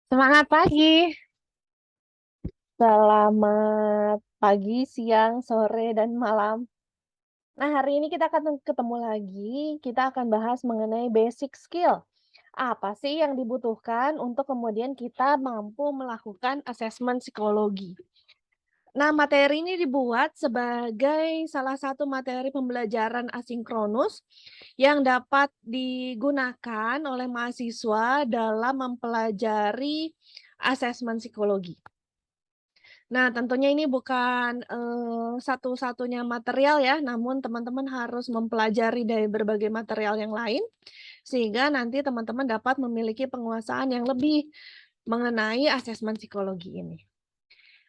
Semangat pagi. Selamat pagi, siang, sore, dan malam. Nah, hari ini kita akan ketemu lagi. Kita akan bahas mengenai basic skill. Apa sih yang dibutuhkan untuk kemudian kita mampu melakukan asesmen psikologi? Nah, materi ini dibuat sebagai salah satu materi pembelajaran asinkronus yang dapat digunakan oleh mahasiswa dalam mempelajari asesmen psikologi. Nah, tentunya ini bukan, satu-satunya material ya, namun teman-teman harus mempelajari dari berbagai material yang lain, sehingga nanti teman-teman dapat memiliki penguasaan yang lebih mengenai asesmen psikologi ini.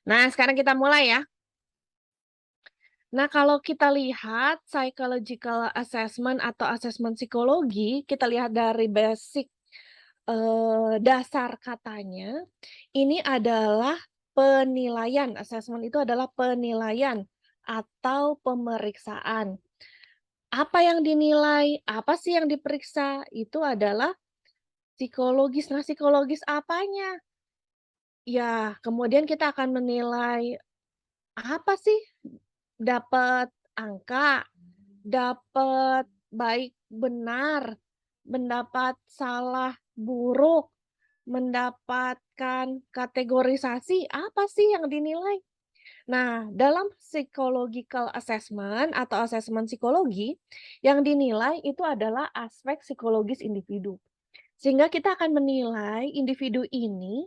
Nah, sekarang kita mulai ya. Nah, kalau kita lihat psychological assessment atau asesmen psikologi, kita lihat dari basic, dasar katanya, ini adalah penilaian, asesmen itu adalah penilaian atau pemeriksaan. Apa yang dinilai, apa sih yang diperiksa, itu adalah psikologis. Nah, psikologis apanya? Ya, kemudian kita akan menilai apa sih, dapat angka, dapat baik benar, mendapat salah buruk, mendapatkan kategorisasi, apa sih yang dinilai? Nah, dalam psychological assessment atau asesmen psikologi, yang dinilai itu adalah aspek psikologis individu. Sehingga kita akan menilai individu ini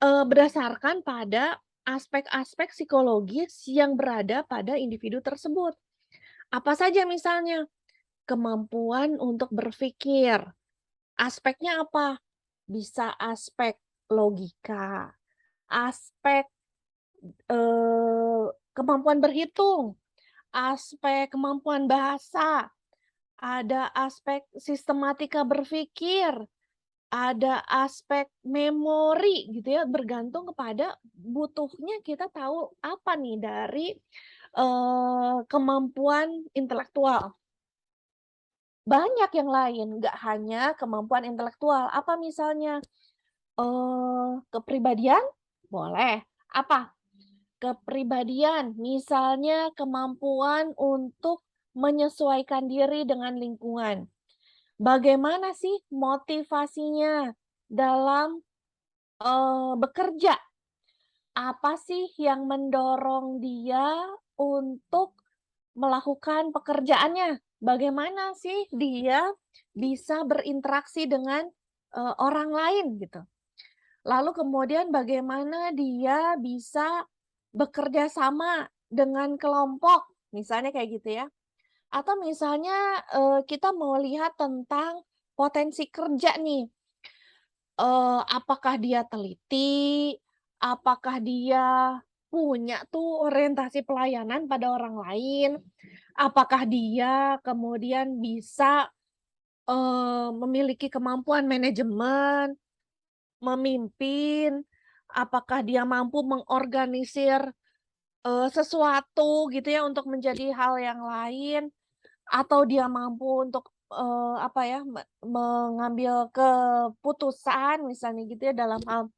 berdasarkan pada aspek-aspek psikologis yang berada pada individu tersebut. Apa saja misalnya? Kemampuan untuk berpikir. Aspeknya apa? Bisa aspek logika, aspek kemampuan berhitung, aspek kemampuan bahasa, ada aspek sistematika berpikir, ada aspek memori gitu ya, bergantung kepada butuhnya kita tahu apa nih dari, kemampuan intelektual. Banyak yang lain, nggak hanya kemampuan intelektual. Apa misalnya? Kepribadian? Boleh. Apa? Kepribadian, misalnya kemampuan untuk menyesuaikan diri dengan lingkungan. Bagaimana sih motivasinya dalam, bekerja? Apa sih yang mendorong dia untuk melakukan pekerjaannya? Bagaimana sih dia bisa berinteraksi dengan, orang lain gitu? Lalu kemudian bagaimana dia bisa bekerja sama dengan kelompok, misalnya kayak gitu ya. Atau misalnya, kita mau lihat tentang potensi kerja nih, apakah dia teliti, apakah dia punya tuh orientasi pelayanan pada orang lain, apakah dia kemudian bisa, memiliki kemampuan manajemen, memimpin, apakah dia mampu mengorganisir, sesuatu gitu ya untuk menjadi hal yang lain, atau dia mampu untuk, apa ya, mengambil keputusan misalnya gitu ya dalam hal,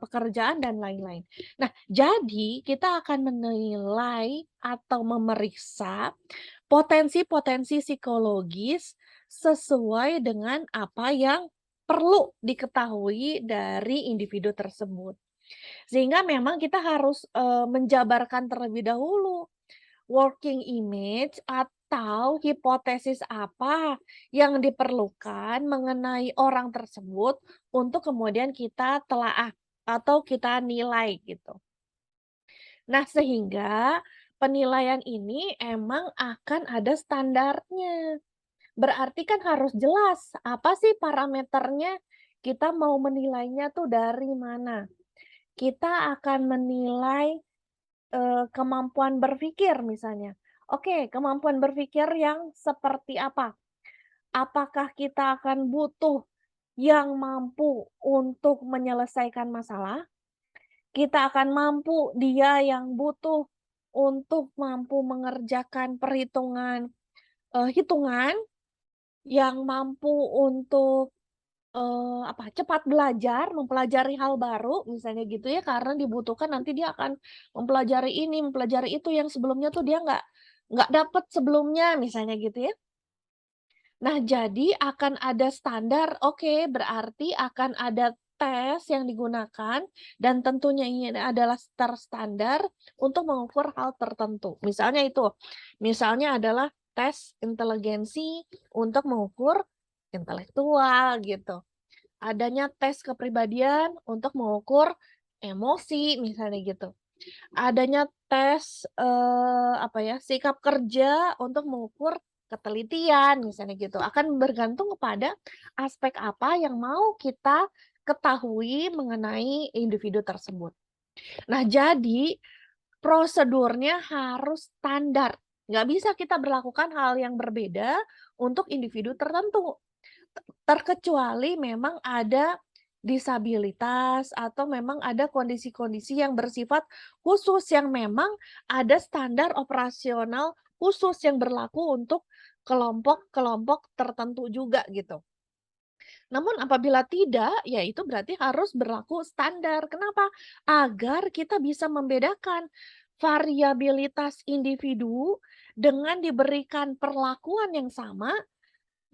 pekerjaan dan lain-lain. Nah, jadi kita akan menilai atau memeriksa potensi-potensi psikologis sesuai dengan apa yang perlu diketahui dari individu tersebut. Sehingga memang kita harus, menjabarkan terlebih dahulu working image atau hipotesis apa yang diperlukan mengenai orang tersebut untuk kemudian kita telaah atau kita nilai gitu. Nah, sehingga penilaian ini emang akan ada standarnya. Berarti kan harus jelas apa sih parameternya, kita mau menilainya tuh dari mana. Kita akan menilai kemampuan berpikir misalnya. Oke, kemampuan berpikir yang seperti apa? Apakah kita akan butuh yang mampu untuk menyelesaikan masalah? Kita akan mampu dia yang butuh untuk mampu mengerjakan perhitungan hitungan, yang mampu untuk cepat belajar, mempelajari hal baru misalnya gitu ya, karena dibutuhkan nanti dia akan mempelajari ini, mempelajari itu yang sebelumnya tuh dia nggak dapet sebelumnya misalnya gitu ya. Nah, jadi akan ada standar, oke, berarti akan ada tes yang digunakan dan tentunya ini adalah terstandar untuk mengukur hal tertentu. Misalnya adalah tes inteligensi untuk mengukur intelektual gitu. Adanya tes kepribadian untuk mengukur emosi misalnya gitu. Adanya tes, sikap kerja untuk mengukur ketelitian misalnya gitu, akan bergantung kepada aspek apa yang mau kita ketahui mengenai individu tersebut. Nah, jadi prosedurnya harus standar, nggak bisa kita berlakukan hal yang berbeda untuk individu tertentu. Terkecuali memang ada disabilitas atau memang ada kondisi-kondisi yang bersifat khusus yang memang ada standar operasional khusus yang berlaku untuk kelompok-kelompok tertentu juga gitu. Namun apabila tidak, ya itu berarti harus berlaku standar. Kenapa? Agar kita bisa membedakan variabilitas individu dengan diberikan perlakuan yang sama.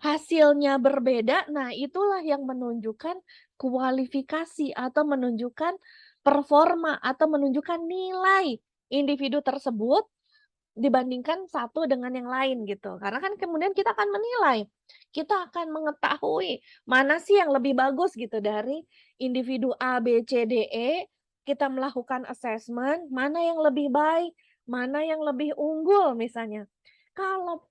Hasilnya berbeda, nah itulah yang menunjukkan kualifikasi atau menunjukkan performa atau menunjukkan nilai individu tersebut dibandingkan satu dengan yang lain gitu. Karena kan kemudian kita akan menilai, kita akan mengetahui mana sih yang lebih bagus gitu dari individu A, B, C, D, E, kita melakukan assessment, mana yang lebih baik, mana yang lebih unggul misalnya. Kalau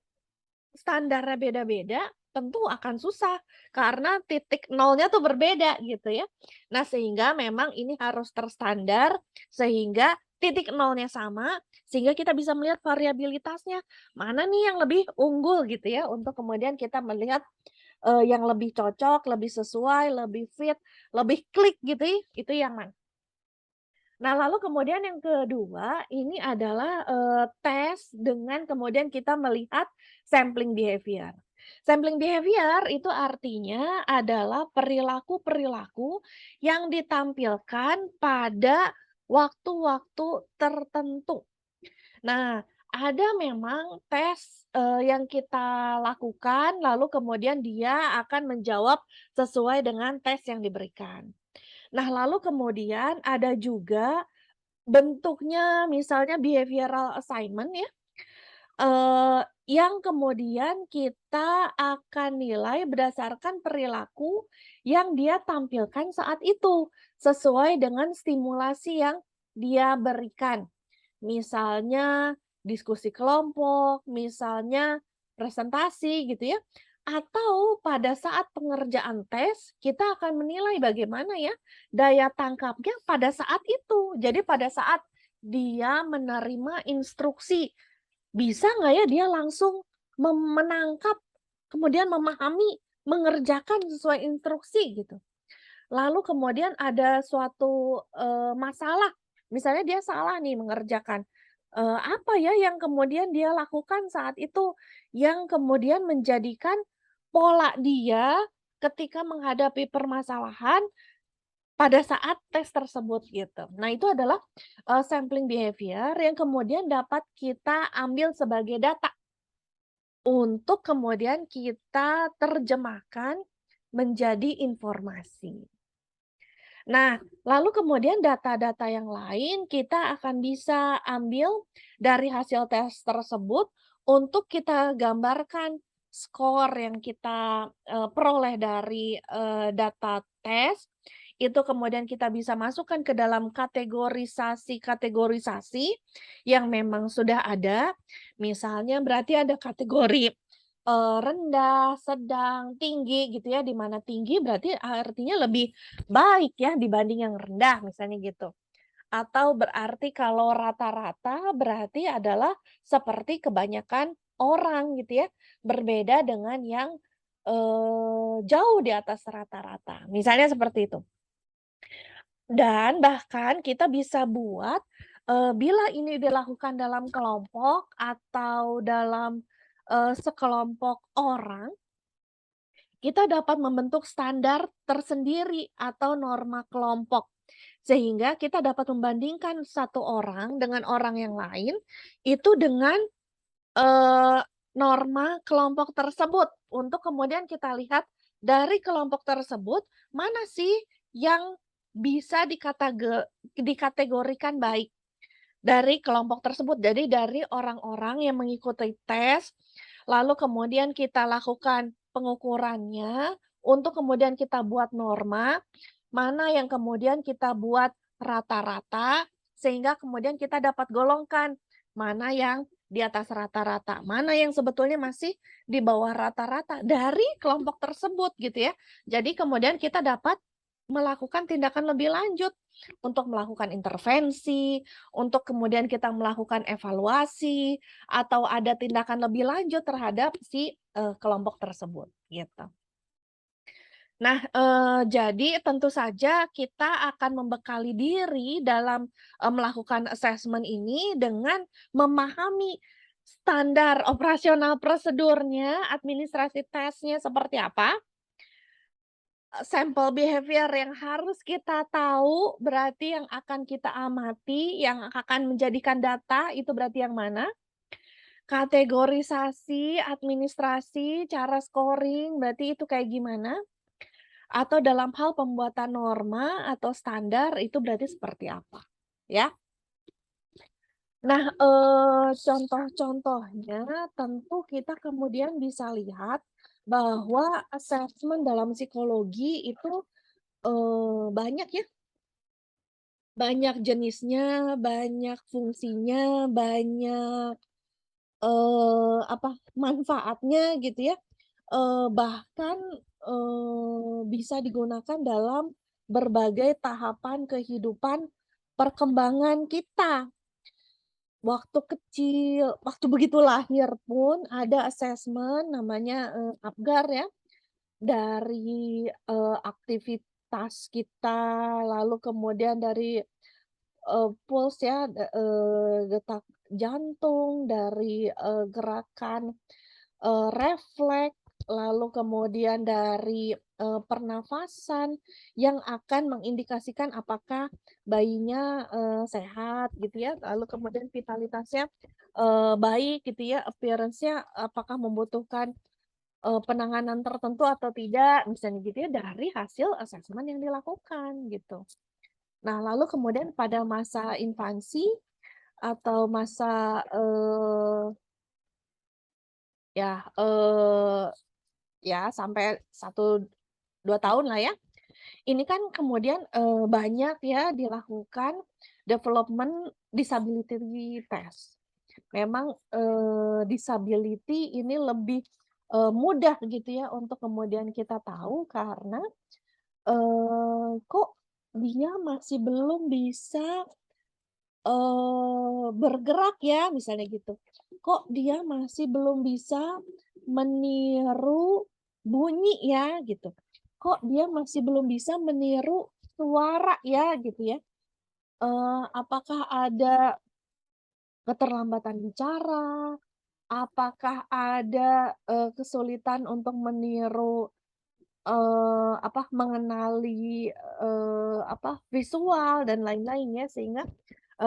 standarnya beda-beda, tentu akan susah, karena titik nolnya tuh berbeda gitu ya. Nah, sehingga memang ini harus terstandar, sehingga titik nolnya sama, sehingga kita bisa melihat variabilitasnya, mana nih yang lebih unggul gitu ya, untuk kemudian kita melihat, yang lebih cocok, lebih sesuai, lebih fit, lebih klik gitu ya, itu yang mana. Nah, lalu kemudian yang kedua, ini adalah, tes dengan kemudian kita melihat sampling behavior. Sampling behavior itu artinya adalah perilaku-perilaku yang ditampilkan pada waktu-waktu tertentu. Nah, ada memang tes, yang kita lakukan, lalu kemudian dia akan menjawab sesuai dengan tes yang diberikan. Nah, lalu kemudian ada juga bentuknya misalnya behavioral assignment ya, yang kemudian kita akan nilai berdasarkan perilaku yang dia tampilkan saat itu, sesuai dengan stimulasi yang dia berikan. Misalnya diskusi kelompok, misalnya presentasi gitu ya, atau pada saat pengerjaan tes kita akan menilai bagaimana ya daya tangkapnya pada saat itu. Jadi pada saat dia menerima instruksi, bisa nggak ya dia langsung menangkap, kemudian memahami, mengerjakan sesuai instruksi gitu. Lalu kemudian ada suatu, masalah, misalnya dia salah nih mengerjakan, apa ya yang kemudian dia lakukan saat itu, yang kemudian menjadikan pola dia ketika menghadapi permasalahan pada saat tes tersebut gitu. Nah itu adalah, sampling behavior yang kemudian dapat kita ambil sebagai data untuk kemudian kita terjemahkan menjadi informasi. Nah, lalu kemudian data-data yang lain kita akan bisa ambil dari hasil tes tersebut untuk kita gambarkan skor yang kita, peroleh dari, data tes, itu kemudian kita bisa masukkan ke dalam kategorisasi-kategorisasi yang memang sudah ada. Misalnya berarti ada kategori rendah, sedang, tinggi gitu ya, di mana tinggi berarti artinya lebih baik ya dibanding yang rendah misalnya gitu. Atau berarti kalau rata-rata berarti adalah seperti kebanyakan orang gitu ya, berbeda dengan yang, jauh di atas rata-rata, misalnya seperti itu. Dan bahkan kita bisa buat, bila ini dilakukan dalam kelompok atau dalam, sekelompok orang, kita dapat membentuk standar tersendiri atau norma kelompok. Sehingga kita dapat membandingkan satu orang dengan orang yang lain itu dengan Eee, norma kelompok tersebut untuk kemudian kita lihat dari kelompok tersebut, mana sih yang bisa dikategorikan baik dari kelompok tersebut. Jadi dari orang-orang yang mengikuti tes, lalu kemudian kita lakukan pengukurannya, untuk kemudian kita buat norma, mana yang kemudian kita buat rata-rata, sehingga kemudian kita dapat golongkan, mana yang di atas rata-rata, mana yang sebetulnya masih di bawah rata-rata dari kelompok tersebut gitu ya. Jadi kemudian kita dapat melakukan tindakan lebih lanjut untuk melakukan intervensi, untuk kemudian kita melakukan evaluasi, atau ada tindakan lebih lanjut terhadap si, kelompok tersebut, gitu. Nah, jadi tentu saja kita akan membekali diri dalam, melakukan assessment ini dengan memahami standar operasional prosedurnya, administrasi tesnya seperti apa, sampel behavior yang harus kita tahu, berarti yang akan kita amati, yang akan menjadikan data, itu berarti yang mana? Kategorisasi, administrasi, cara scoring, berarti itu kayak gimana? Atau dalam hal pembuatan norma atau standar, itu berarti seperti apa, ya. Nah, contoh-contohnya tentu kita kemudian bisa lihat bahwa assessment dalam psikologi itu, banyak ya. Banyak jenisnya, banyak fungsinya, banyak, manfaatnya gitu ya, bahkan, bisa digunakan dalam berbagai tahapan kehidupan perkembangan kita. Waktu kecil, waktu begitu lahir pun ada assessment namanya, APGAR ya, dari, aktivitas kita, lalu kemudian dari pulse ya, detak jantung, dari, gerakan, refleks, lalu kemudian dari, pernafasan yang akan mengindikasikan apakah bayinya, sehat gitu ya, lalu kemudian vitalitasnya, baik gitu ya, appearance-nya apakah membutuhkan, penanganan tertentu atau tidak, misalnya gitu ya, dari hasil asesmen yang dilakukan gitu. Nah, lalu kemudian pada masa infansi atau masa, ya, ya sampai 1, 2 tahun lah ya, ini kan kemudian, banyak ya dilakukan development disability test. Memang, disability ini lebih, mudah gitu ya untuk kemudian kita tahu karena, kok dia masih belum bisa bergerak ya, misalnya gitu. Kok dia masih belum bisa meniru bunyi ya, gitu. Kok dia masih belum bisa meniru suara ya, gitu ya. Apakah ada keterlambatan bicara? Apakah ada, kesulitan untuk meniru, mengenali, visual dan lain-lain ya, sehingga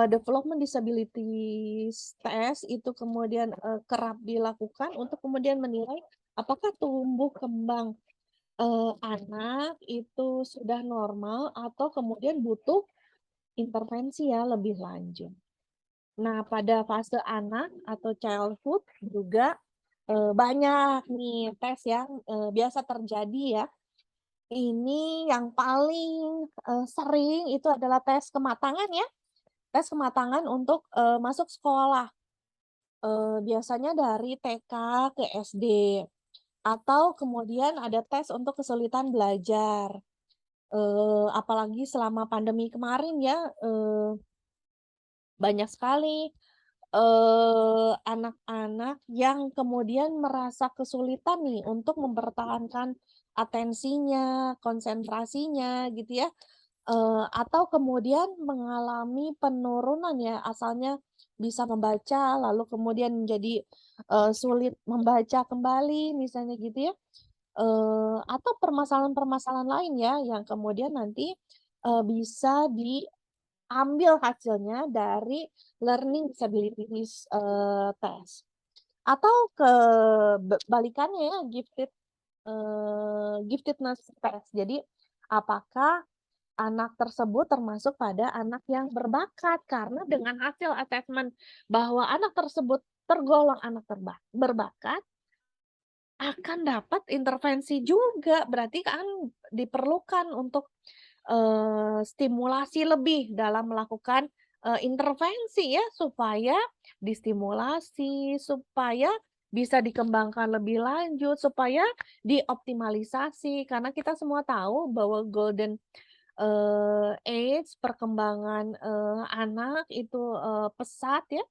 development disabilities test itu kemudian, kerap dilakukan untuk kemudian menilai apakah tumbuh kembang, anak itu sudah normal atau kemudian butuh intervensi ya lebih lanjut. Nah, pada fase anak atau childhood juga, banyak nih tes yang, biasa terjadi ya. Ini yang paling, sering itu adalah tes kematangan ya, tes kematangan untuk, masuk sekolah. Biasanya dari TK ke SD, atau kemudian ada tes untuk kesulitan belajar. Apalagi selama pandemi kemarin ya, banyak sekali, anak-anak yang kemudian merasa kesulitan nih untuk mempertahankan atensinya, konsentrasinya gitu ya. Atau kemudian mengalami penurunan ya, asalnya bisa membaca, lalu kemudian menjadi, sulit membaca kembali misalnya gitu ya. atau permasalahan-permasalahan lain ya, yang kemudian nanti, bisa diambil hasilnya dari learning disabilities, test. Atau balikannya ya, giftedness test. Jadi, apakah anak tersebut termasuk pada anak yang berbakat? Karena dengan hasil asesmen bahwa anak tersebut tergolong anak berbakat, akan dapat intervensi juga. Berarti kan diperlukan untuk, stimulasi lebih dalam melakukan, intervensi ya, supaya distimulasi, supaya bisa dikembangkan lebih lanjut, supaya dioptimalisasi. Karena kita semua tahu bahwa golden, age perkembangan, anak itu, pesat ya,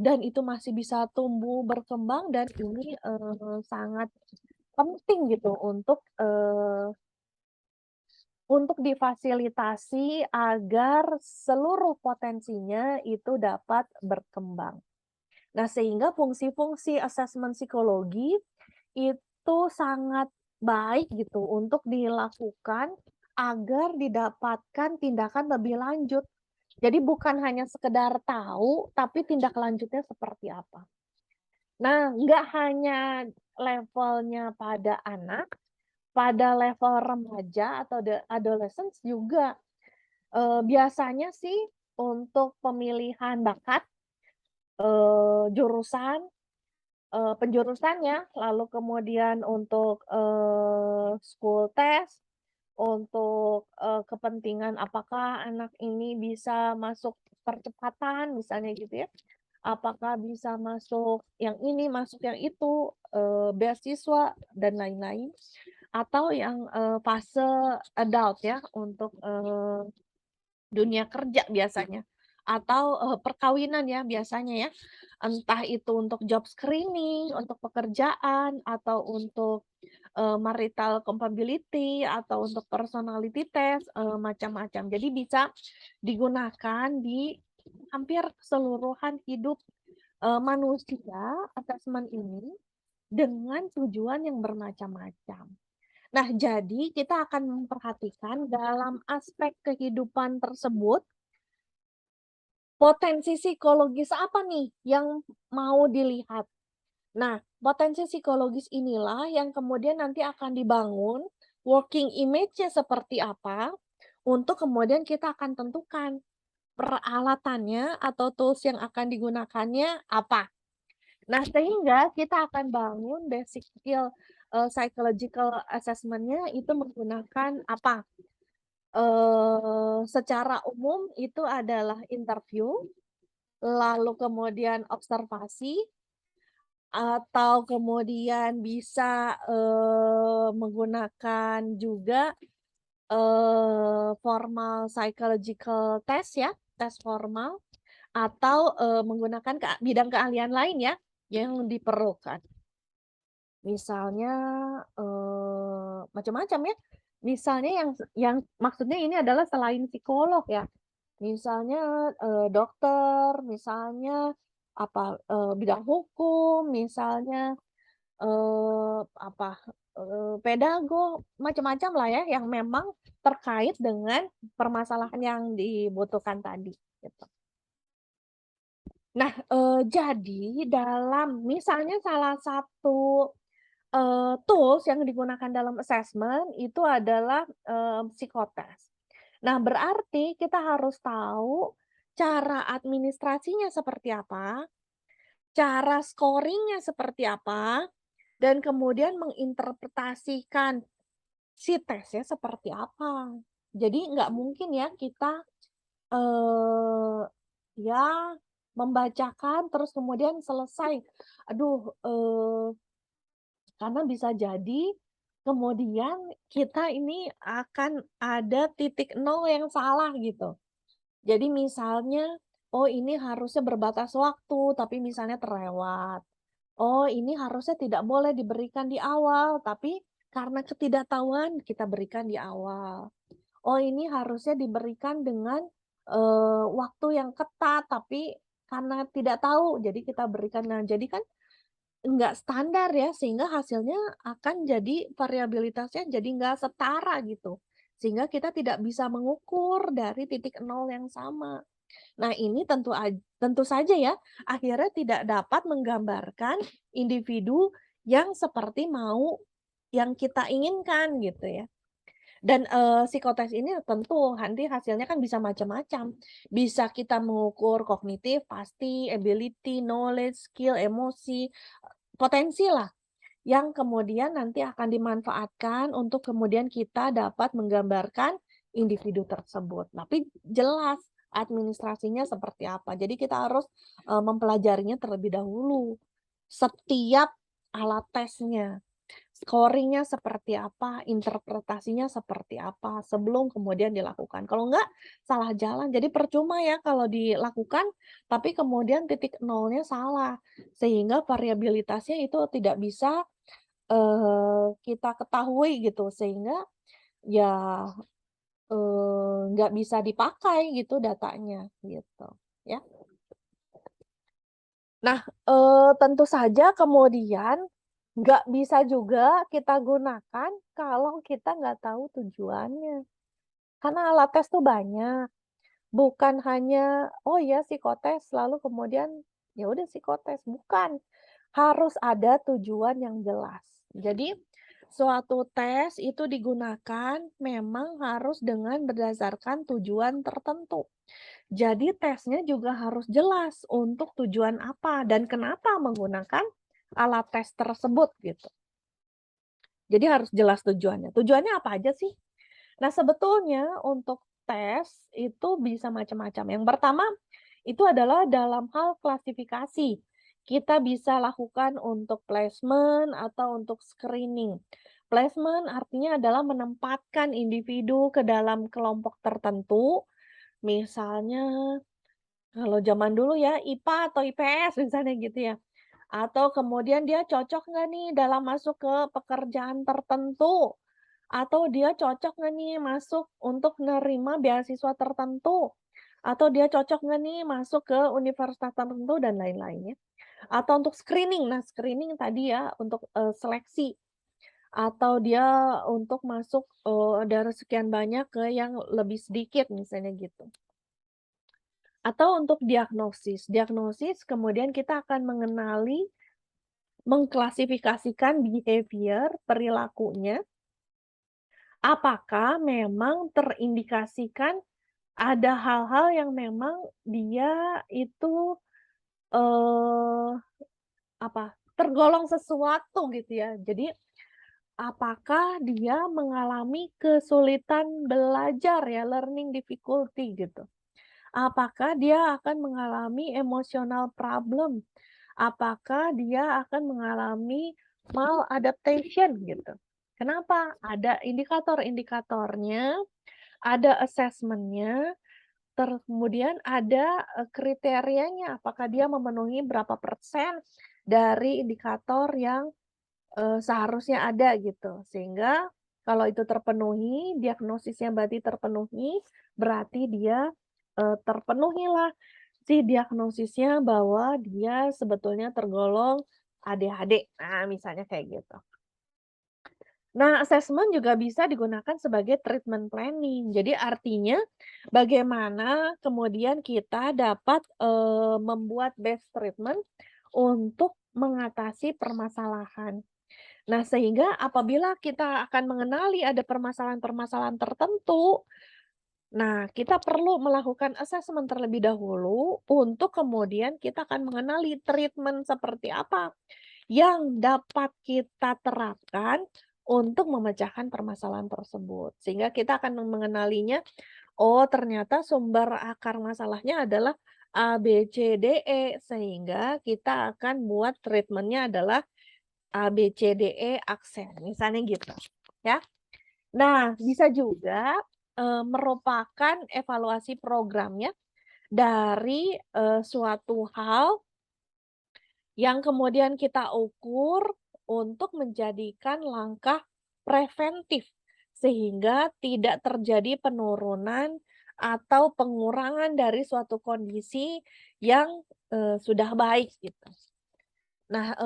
dan itu masih bisa tumbuh berkembang dan ini, sangat penting gitu untuk difasilitasi agar seluruh potensinya itu dapat berkembang. Nah, sehingga fungsi-fungsi asesmen psikologi itu sangat baik gitu untuk dilakukan agar didapatkan tindakan lebih lanjut. Jadi bukan hanya sekedar tahu, tapi tindak lanjutnya seperti apa. Nah, nggak hanya levelnya pada anak, pada level remaja atau adolescents juga, biasanya sih untuk pemilihan bakat, jurusan, penjurusannya, lalu kemudian untuk, school test, untuk, kepentingan apakah anak ini bisa masuk percepatan misalnya gitu ya, apakah bisa masuk yang ini, masuk yang itu, beasiswa dan lain-lain, atau yang, fase adult ya untuk, dunia kerja biasanya, atau, perkawinan ya biasanya ya, entah itu untuk job screening, untuk pekerjaan, atau untuk, marital compatibility, atau untuk personality test, macam-macam. Jadi bisa digunakan di hampir keseluruhan hidup, manusia, asesmen ini, dengan tujuan yang bermacam-macam. Nah, jadi kita akan memperhatikan dalam aspek kehidupan tersebut, potensi psikologis apa nih yang mau dilihat? Nah, potensi psikologis inilah yang kemudian nanti akan dibangun, working image-nya seperti apa, untuk kemudian kita akan tentukan peralatannya atau tools yang akan digunakannya apa. Nah, sehingga kita akan bangun basic skill, psychological assessment-nya itu menggunakan apa? Secara umum itu adalah interview, lalu kemudian observasi, atau kemudian bisa, menggunakan juga, formal psychological test ya, tes formal, atau, menggunakan bidang keahlian lain ya, yang diperlukan. Misalnya, macam-macam ya, misalnya yang maksudnya ini adalah selain psikolog ya. Misalnya, dokter, misalnya apa, bidang hukum, misalnya, apa, pedagog, macam-macam lah ya yang memang terkait dengan permasalahan yang dibutuhkan tadi, gitu. Nah, jadi dalam misalnya salah satu, tools yang digunakan dalam assessment itu adalah, psikotes. Nah, berarti kita harus tahu cara administrasinya seperti apa, cara scoring-nya seperti apa, dan kemudian menginterpretasikan si tesnya seperti apa. Jadi nggak mungkin ya kita, eee, ya membacakan terus kemudian selesai. Aduh, karena bisa jadi kemudian kita ini akan ada titik nol yang salah gitu. Jadi misalnya, oh ini harusnya berbatas waktu, tapi misalnya terlewat. Oh ini harusnya tidak boleh diberikan di awal, tapi karena ketidaktahuan kita berikan di awal. Oh ini harusnya diberikan dengan, waktu yang ketat, tapi karena tidak tahu, jadi kita berikan. Nah jadi kan nggak standar ya, sehingga hasilnya akan jadi variabilitasnya jadi nggak setara gitu. Sehingga kita tidak bisa mengukur dari titik nol yang sama. Nah, ini tentu saja ya, akhirnya tidak dapat menggambarkan individu yang seperti mau yang kita inginkan gitu ya. Dan, psikotes ini tentu nanti hasilnya kan bisa macam-macam. Bisa kita mengukur kognitif pasti, ability, knowledge, skill, emosi, potensi lah yang kemudian nanti akan dimanfaatkan untuk kemudian kita dapat menggambarkan individu tersebut. Tapi jelas administrasinya seperti apa. Jadi kita harus, mempelajarinya terlebih dahulu. Setiap alat tesnya, scoring-nya seperti apa, interpretasinya seperti apa, sebelum kemudian dilakukan. Kalau enggak, salah jalan. Jadi percuma ya kalau dilakukan, tapi kemudian titik nolnya salah. Sehingga variabilitasnya itu tidak bisa kita ketahui gitu, sehingga ya, nggak bisa dipakai gitu datanya, gitu, ya. Nah, tentu saja kemudian nggak bisa juga kita gunakan kalau kita nggak tahu tujuannya. Karena alat tes tuh banyak, bukan hanya, "Oh ya psikotes," lalu kemudian ya udah psikotes, bukan. Harus ada tujuan yang jelas. Jadi, suatu tes itu digunakan memang harus dengan berdasarkan tujuan tertentu. Jadi tesnya juga harus jelas untuk tujuan apa dan kenapa menggunakan alat tes tersebut gitu. Jadi harus jelas tujuannya. Tujuannya apa aja sih? Nah, sebetulnya untuk tes itu bisa macam-macam. Yang pertama, itu adalah dalam hal klasifikasi. Kita bisa lakukan untuk placement atau untuk screening. Placement artinya adalah menempatkan individu ke dalam kelompok tertentu. Misalnya, kalau zaman dulu ya IPA atau IPS misalnya gitu ya. Atau kemudian dia cocok nggak nih dalam masuk ke pekerjaan tertentu. Atau dia cocok nggak nih masuk untuk nerima beasiswa tertentu, atau dia cocok nggak nih masuk ke universitas tertentu dan lain-lainnya. Atau untuk screening, nah screening tadi ya untuk, seleksi, atau dia untuk masuk, dari sekian banyak ke yang lebih sedikit misalnya gitu. Atau untuk diagnosis, diagnosis kemudian kita akan mengenali, mengklasifikasikan behavior, perilakunya. Apakah memang terindikasikan ada hal-hal yang memang dia itu, eee, tergolong sesuatu gitu ya. Jadi, apakah dia mengalami kesulitan belajar ya, learning difficulty gitu. Apakah dia akan mengalami emotional problem, apakah dia akan mengalami maladaptation gitu. Kenapa? Ada indikator-indikatornya, ada assessment-nya, kemudian ada, kriterianya, apakah dia memenuhi berapa persen dari indikator yang, seharusnya ada gitu. Sehingga kalau itu terpenuhi, diagnosisnya berarti terpenuhi, berarti dia, terpenuhilah si diagnosisnya bahwa dia sebetulnya tergolong ADHD. Nah, misalnya kayak gitu. Nah, assessment juga bisa digunakan sebagai treatment planning. Jadi artinya bagaimana kemudian kita dapat, membuat best treatment untuk mengatasi permasalahan. Nah, sehingga apabila kita akan mengenali ada permasalahan-permasalahan tertentu, nah kita perlu melakukan assessment terlebih dahulu untuk kemudian kita akan mengenali treatment seperti apa yang dapat kita terapkan untuk memecahkan permasalahan tersebut. Sehingga kita akan mengenalinya, oh ternyata sumber akar masalahnya adalah A, B, C, D, E. Sehingga kita akan buat treatmentnya adalah A, B, C, D, E, aksen. Misalnya gitu, ya. Nah, bisa juga, merupakan evaluasi programnya dari, suatu hal yang kemudian kita ukur untuk menjadikan langkah preventif, sehingga tidak terjadi penurunan atau pengurangan dari suatu kondisi yang, sudah baik gitu. Nah,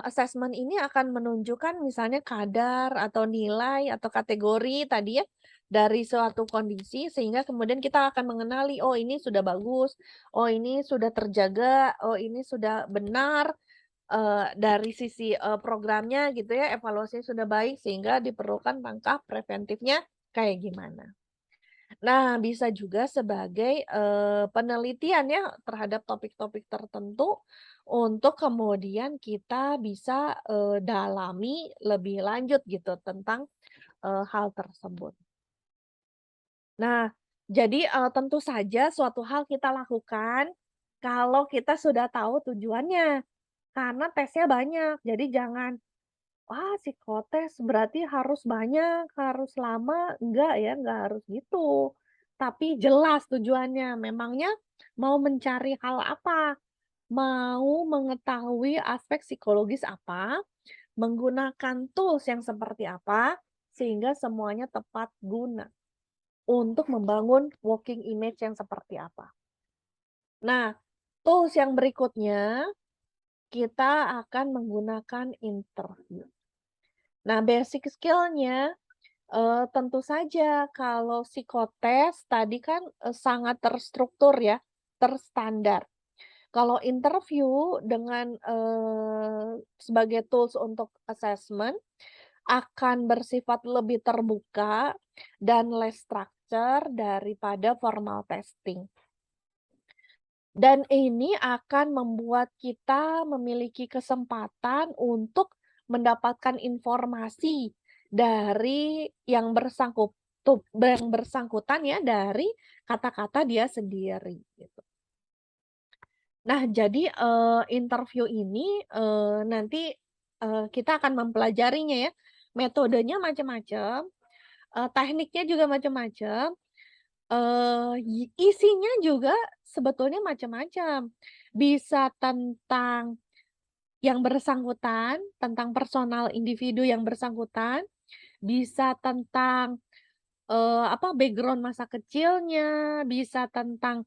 asesmen ini akan menunjukkan misalnya kadar atau nilai atau kategori tadi ya, dari suatu kondisi sehingga kemudian kita akan mengenali, oh ini sudah bagus, oh ini sudah terjaga, oh ini sudah benar, dari sisi, programnya gitu ya, evaluasinya sudah baik sehingga diperlukan langkah preventifnya kayak gimana. Nah, bisa juga sebagai, penelitian ya terhadap topik-topik tertentu untuk kemudian kita bisa, dalami lebih lanjut gitu tentang, hal tersebut. Nah, jadi, tentu saja suatu hal kita lakukan kalau kita sudah tahu tujuannya, karena tesnya banyak. Jadi jangan, "Wah, psikotes berarti harus banyak, harus lama." Enggak ya, enggak harus gitu. Tapi jelas tujuannya, memangnya mau mencari hal apa? Mau mengetahui aspek psikologis apa? Menggunakan tools yang seperti apa? Sehingga semuanya tepat guna untuk membangun working image yang seperti apa. Nah, tools yang berikutnya, kita akan menggunakan interview. Nah, basic skill-nya tentu saja kalau psikotes tadi kan, sangat terstruktur ya, terstandar. Kalau interview dengan, sebagai tools untuk assessment, akan bersifat lebih terbuka dan less structure daripada formal testing. Dan ini akan membuat kita memiliki kesempatan untuk mendapatkan informasi dari yang bersangkutan ya, dari kata-kata dia sendiri, gitu. Nah, jadi, interview ini, nanti, kita akan mempelajarinya ya, metodenya macam-macam, tekniknya juga macam-macam. Isinya juga sebetulnya macam-macam. Bisa tentang yang bersangkutan, tentang personal individu yang bersangkutan, bisa tentang, background masa kecilnya, bisa tentang,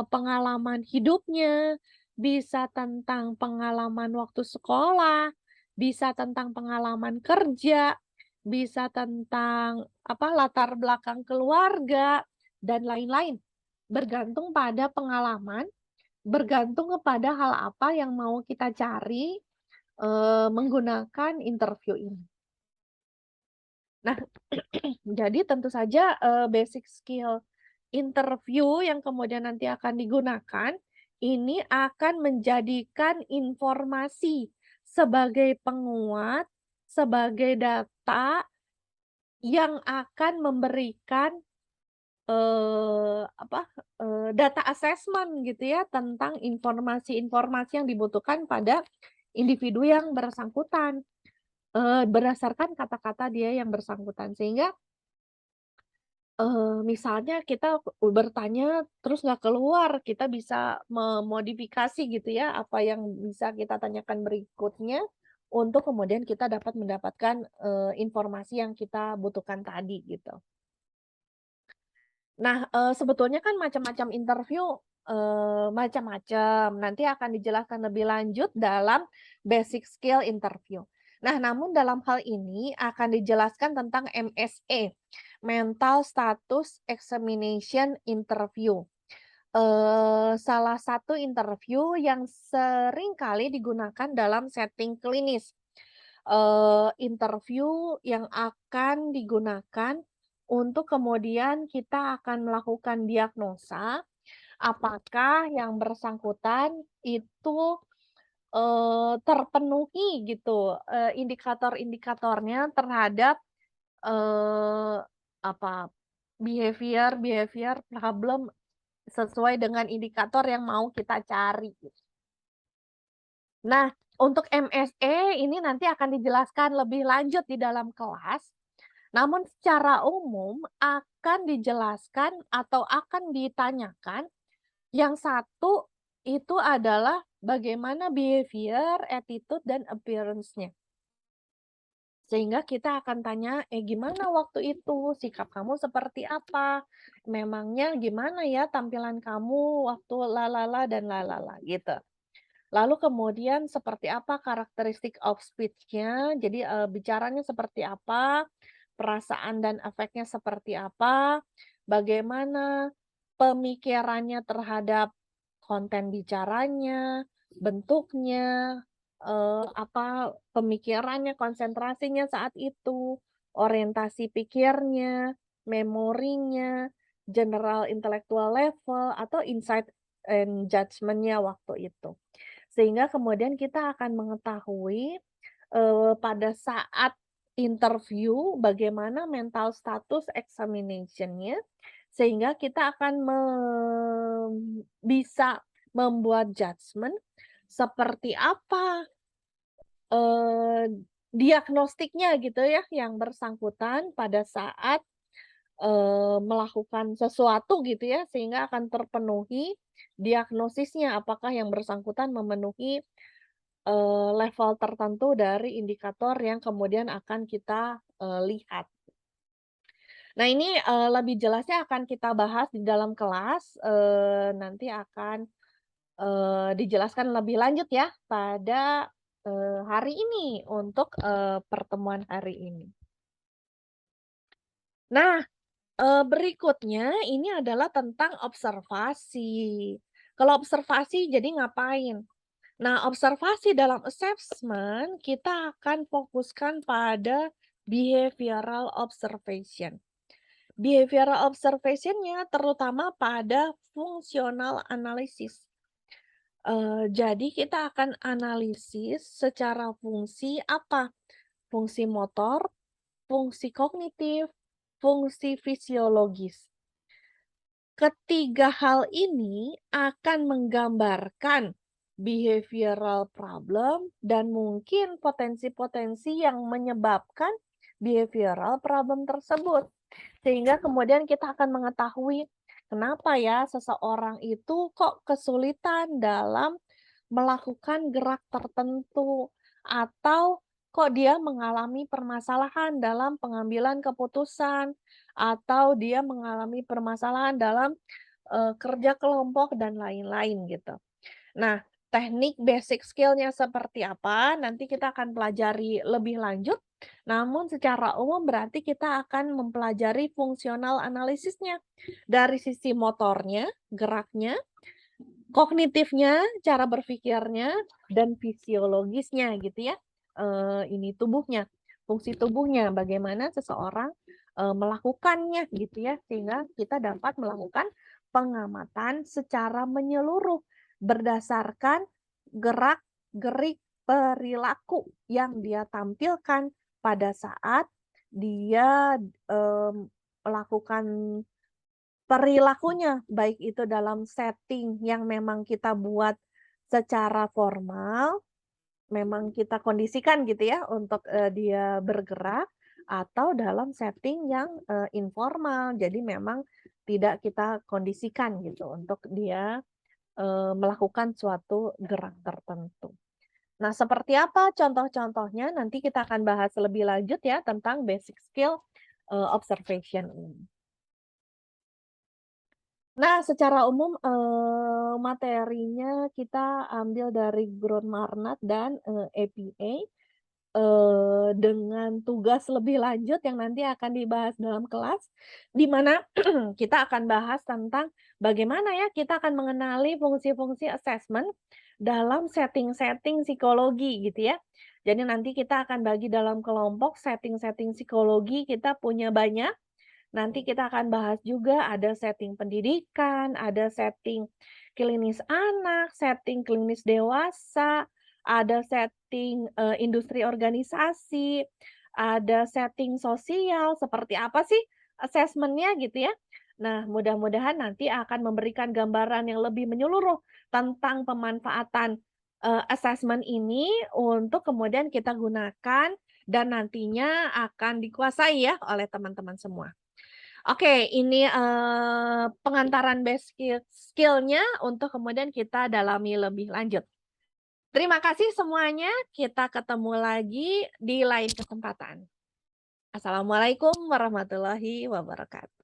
pengalaman hidupnya, bisa tentang pengalaman waktu sekolah, bisa tentang pengalaman kerja, bisa tentang, latar belakang keluarga, dan lain-lain. Bergantung pada pengalaman, bergantung kepada hal apa yang mau kita cari, menggunakan interview ini. Nah, jadi tentu saja, basic skill interview yang kemudian nanti akan digunakan, ini akan menjadikan informasi sebagai penguat, sebagai data yang akan memberikan, data assessment gitu ya, tentang informasi-informasi yang dibutuhkan pada individu yang bersangkutan, berdasarkan kata-kata dia yang bersangkutan. Sehingga misalnya kita bertanya terus nggak keluar, kita bisa memodifikasi gitu ya, apa yang bisa kita tanyakan berikutnya, untuk kemudian kita dapat mendapatkan, informasi yang kita butuhkan tadi, gitu. Nah, sebetulnya kan macam-macam interview, macam-macam, nanti akan dijelaskan lebih lanjut dalam basic skill interview. Nah, namun dalam hal ini akan dijelaskan tentang MSE, Mental Status Examination Interview. Salah satu interview yang sering kali digunakan dalam setting klinis. Interview yang akan digunakan untuk kemudian kita akan melakukan diagnosa, apakah yang bersangkutan itu, terpenuhi gitu, indikator-indikatornya terhadap, eee, apa, behavior problem sesuai dengan indikator yang mau kita cari, gitu. Nah, untuk MSE ini nanti akan dijelaskan lebih lanjut di dalam kelas, namun secara umum akan dijelaskan atau akan ditanyakan, yang satu itu adalah bagaimana behavior, attitude, dan appearance-nya. Sehingga kita akan tanya, gimana waktu itu? Sikap kamu seperti apa? Memangnya gimana ya tampilan kamu waktu lalala dan lalala gitu. Lalu kemudian seperti apa karakteristik of speech-nya, jadi, bicaranya seperti apa, perasaan dan efeknya seperti apa, bagaimana pemikirannya terhadap konten bicaranya, bentuknya, apa pemikirannya, konsentrasinya saat itu, orientasi pikirnya, memorinya, general intellectual level, atau insight and judgment-nya waktu itu. Sehingga kemudian kita akan mengetahui, pada saat interview bagaimana mental status examination-nya, sehingga kita akan bisa membuat judgement seperti apa, eee, diagnostiknya gitu ya yang bersangkutan pada saat melakukan sesuatu gitu ya, sehingga akan terpenuhi diagnosisnya, apakah yang bersangkutan memenuhi, level tertentu dari indikator yang kemudian akan kita, lihat. Nah ini, lebih jelasnya akan kita bahas di dalam kelas, nanti akan, dijelaskan lebih lanjut ya pada, hari ini untuk, pertemuan hari ini. Nah, berikutnya ini adalah tentang observasi. Kalau observasi jadi ngapain? Nah, observasi dalam assessment kita akan fokuskan pada behavioral observation. Behavioral observation-nya terutama pada fungsional analysis. Jadi kita akan analisis secara fungsi apa? Fungsi motor, fungsi kognitif, fungsi fisiologis. Ketiga hal ini akan menggambarkan behavioral problem dan mungkin potensi-potensi yang menyebabkan behavioral problem tersebut. Sehingga kemudian kita akan mengetahui kenapa ya seseorang itu kok kesulitan dalam melakukan gerak tertentu atau kok dia mengalami permasalahan dalam pengambilan keputusan atau dia mengalami permasalahan dalam kerja kelompok dan lain-lain gitu. Nah, teknik basic skill-nya seperti apa, nanti kita akan pelajari lebih lanjut, namun secara umum berarti kita akan mempelajari fungsional analisisnya. Dari sisi motornya, geraknya, kognitifnya, cara berpikirnya, dan fisiologisnya gitu ya, ini tubuhnya, fungsi tubuhnya, bagaimana seseorang, melakukannya gitu ya, sehingga kita dapat melakukan pengamatan secara menyeluruh berdasarkan gerak-gerik perilaku yang dia tampilkan pada saat dia, melakukan perilakunya, baik itu dalam setting yang memang kita buat secara formal, memang kita kondisikan gitu ya untuk, dia bergerak, atau dalam setting yang, informal. Jadi memang tidak kita kondisikan gitu untuk dia, melakukan suatu gerak tertentu. Nah, seperti apa contoh-contohnya nanti kita akan bahas lebih lanjut ya tentang basic skill, observation ini. Nah, secara umum, materinya kita ambil dari Grootmarnat dan, APA, dengan tugas lebih lanjut yang nanti akan dibahas dalam kelas, di mana kita akan bahas tentang bagaimana ya kita akan mengenali fungsi-fungsi assessment dalam setting-setting psikologi gitu ya. Jadi nanti kita akan bagi dalam kelompok setting-setting psikologi kita punya banyak. Nanti kita akan bahas juga ada setting pendidikan, ada setting klinis anak, setting klinis dewasa, ada setting, industri organisasi, ada setting sosial, seperti apa sih asesmennya gitu ya. Nah, mudah-mudahan nanti akan memberikan gambaran yang lebih menyeluruh tentang pemanfaatan, asesmen ini untuk kemudian kita gunakan dan nantinya akan dikuasai ya oleh teman-teman semua. Oke, ini, pengantaran basic skill-nya untuk kemudian kita dalami lebih lanjut. Terima kasih semuanya, kita ketemu lagi di lain kesempatan. Assalamualaikum warahmatullahi wabarakatuh.